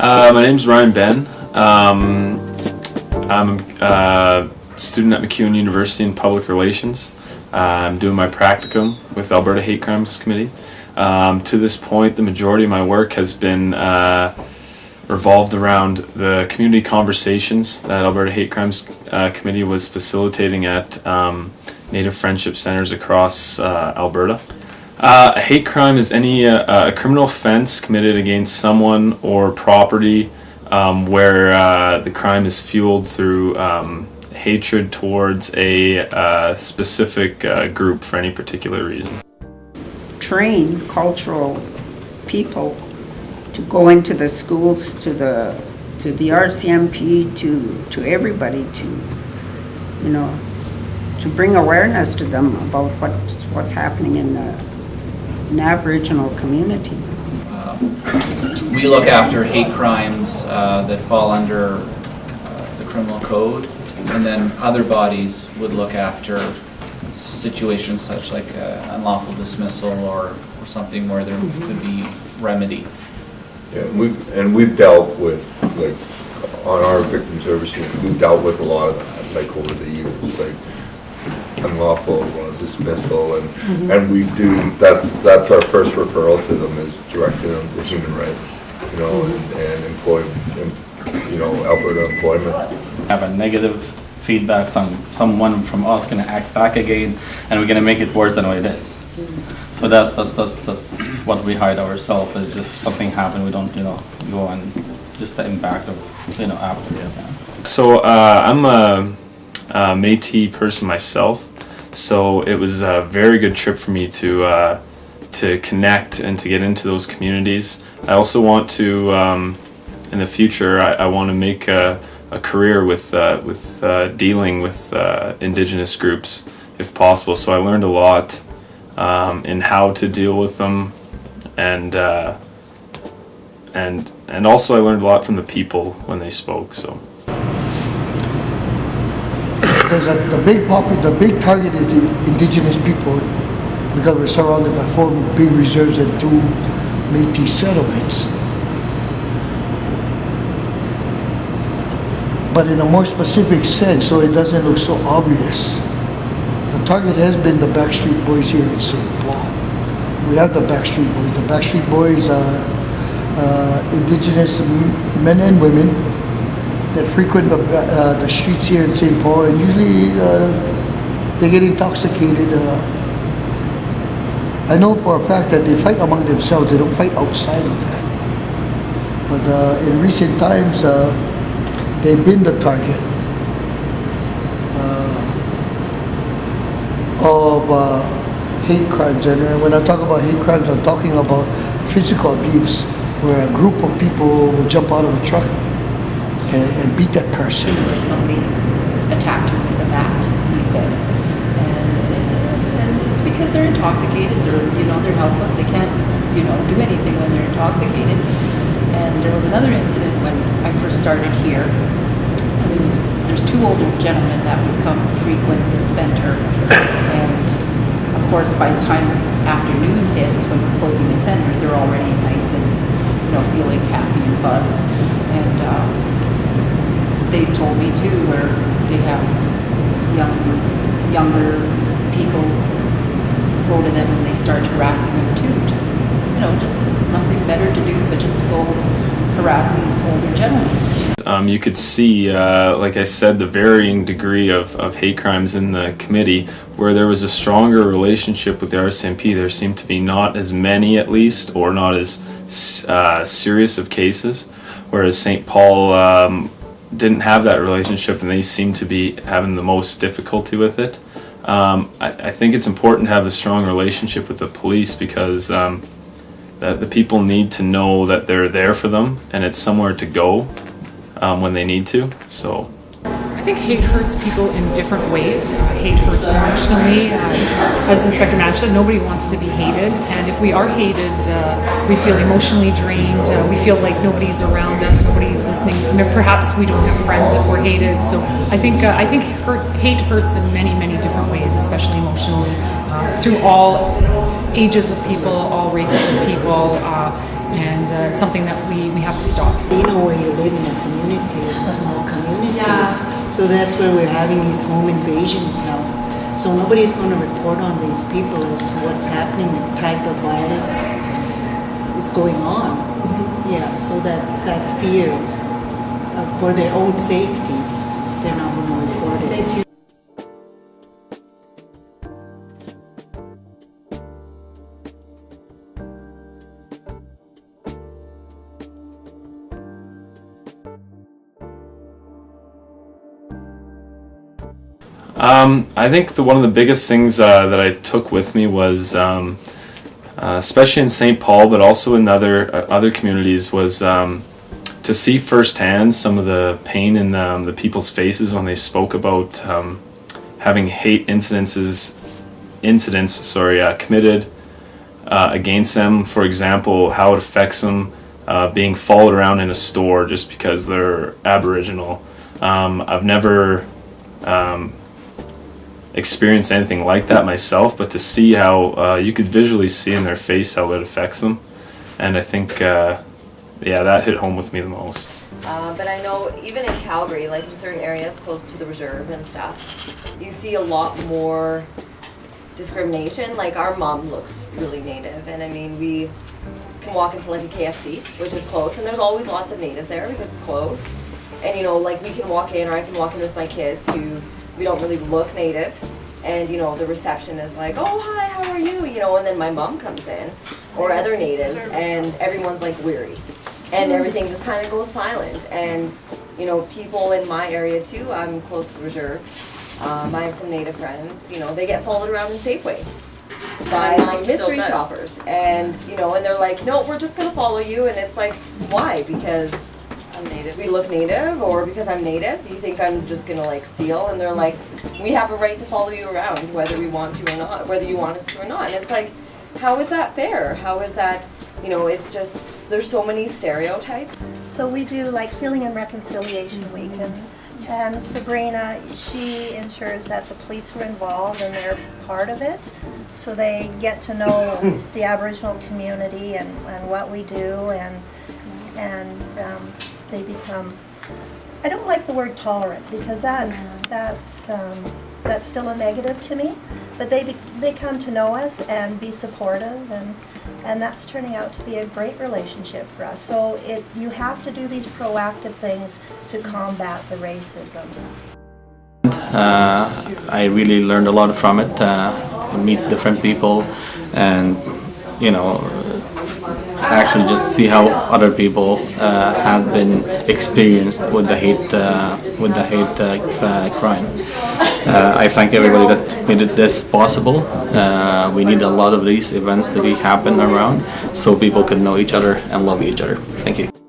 My name's Ryan Ben. I'm a student at MacEwan University in Public Relations. I'm doing my practicum with Alberta Hate Crimes Committee. To this point, the majority of my work has been revolved around the community conversations that Alberta Hate Crimes Committee was facilitating at Native Friendship Centres across Alberta. A hate crime is any a criminal offense committed against someone or property where the crime is fueled through hatred towards a specific group for any particular reason. Train cultural people to go into the schools, to the RCMP, to everybody, to bring awareness to them about what's happening in the Aboriginal community. We look after hate crimes that fall under the criminal code, and then other bodies would look after situations such like unlawful dismissal or something where there could be remedy. Yeah, we've dealt with, like, on our victim services, we've dealt with a lot of that, like, over the years, like unlawful dismissal, and we do, that's our first referral to them, is directing them to human rights, and Alberta employment. Have a negative feedback, someone from us gonna act back again, and we're gonna make it worse than what it is. So that's what we hide ourselves. Is if something happened, we don't go on just the impact of after. Yeah. So I'm a Métis person myself, so it was a very good trip for me to connect and to get into those communities. I also want to, in the future, I want to make a career with dealing with Indigenous groups, if possible. So I learned a lot in how to deal with them, and also I learned a lot from the people when they spoke. So. The big target is the Indigenous people, because we're surrounded by 4 big reserves and 2 Métis settlements. But in a more specific sense, so it doesn't look so obvious, the target has been the Backstreet Boys here in St. Paul. We have the Backstreet Boys. The Backstreet Boys are Indigenous men and women that frequent the streets here in St. Paul, and usually they get intoxicated. I know for a fact that they fight among themselves, they don't fight outside of that. But in recent times, they've been the target of hate crimes. And when I talk about hate crimes, I'm talking about physical abuse, where a group of people will jump out of a truck and beat that person. Where somebody attacked him with a bat, he said. And it's because they're intoxicated, they're helpless, they can't, do anything when they're intoxicated. And there was another incident when I first started here. There's 2 older gentlemen that would come frequent the center, and of course by the time afternoon hits, when we're closing the center, they're already nice and feeling happy and buzzed. And they told me too, where they have younger people go to them and they start harassing them too. Just nothing better to do but just to go harass these older gentlemen. You could see, like I said, the varying degree of hate crimes in the committee. Where there was a stronger relationship with the RCMP, there seemed to be not as many, at least, or not as serious of cases. Whereas St. Paul didn't have that relationship, and they seem to be having the most difficulty with it. I think it's important to have a strong relationship with the police, because that the people need to know that they're there for them and it's somewhere to go when they need to. So I think hate hurts people in different ways. Hate hurts emotionally. As Inspector Mann said, nobody wants to be hated, and if we are hated, we feel emotionally drained. We feel like nobody's around us, nobody's listening. Perhaps we don't have friends if we're hated. So I think hate hurts in many different ways, especially emotionally, through all ages of people, all races of people. and it's something that we have to stop. You know where you live in a community, a small community. So that's where we're having these home invasions now. So nobody's going to report on these people as to what's happening, the type of violence is going on. Yeah, so that's that fear for their own safety, they're not going to report it. I think one of the biggest things that I took with me was, especially in St. Paul, but also in other communities, was to see firsthand some of the pain in the people's faces when they spoke about having hate incidents committed against them. For example, how it affects them being followed around in a store just because they're Aboriginal. I've never experienced anything like that myself, but to see how you could visually see in their face how it affects them, and I think that hit home with me the most. But I know even in Calgary, like in certain areas close to the reserve and stuff, you see a lot more discrimination. Like our mom looks really native, and I mean we can walk into like a KFC, which is close, and there's always lots of natives there because it's close. And you know, like we can walk in, or I can walk in with my kids who we don't really look native, and you know the reception is like, oh hi, how are you, you know, and then my mom comes in or other natives and everyone's like weary and everything just kind of goes silent. And you know, people in my area too, I'm close to the reserve, I have some native friends, you know, they get followed around in Safeway by like mystery shoppers, and you know, and they're like, no, we're just gonna follow you, and it's like, why? Because I'm native. We look native, or because I'm native, you think I'm just gonna like steal? And they're like, we have a right to follow you around whether we want to or not, whether you want us to or not. And it's like, how is that fair? How is that, you know, it's just, there's so many stereotypes. So we do like Healing and Reconciliation Week, and Sabrina, she ensures that the police are involved and they're part of it. So they get to know the Aboriginal community and what we do, and they become, I don't like the word tolerant because that's still a negative to me, but they come to know us and be supportive, and that's turning out to be a great relationship for us. So you have to do these proactive things to combat the racism. I really learned a lot from it, meet different people, and you know, actually just see how other people have been experienced with the hate crime. I thank everybody that made this possible. We need a lot of these events to be happen around so people can know each other and love each other. Thank you.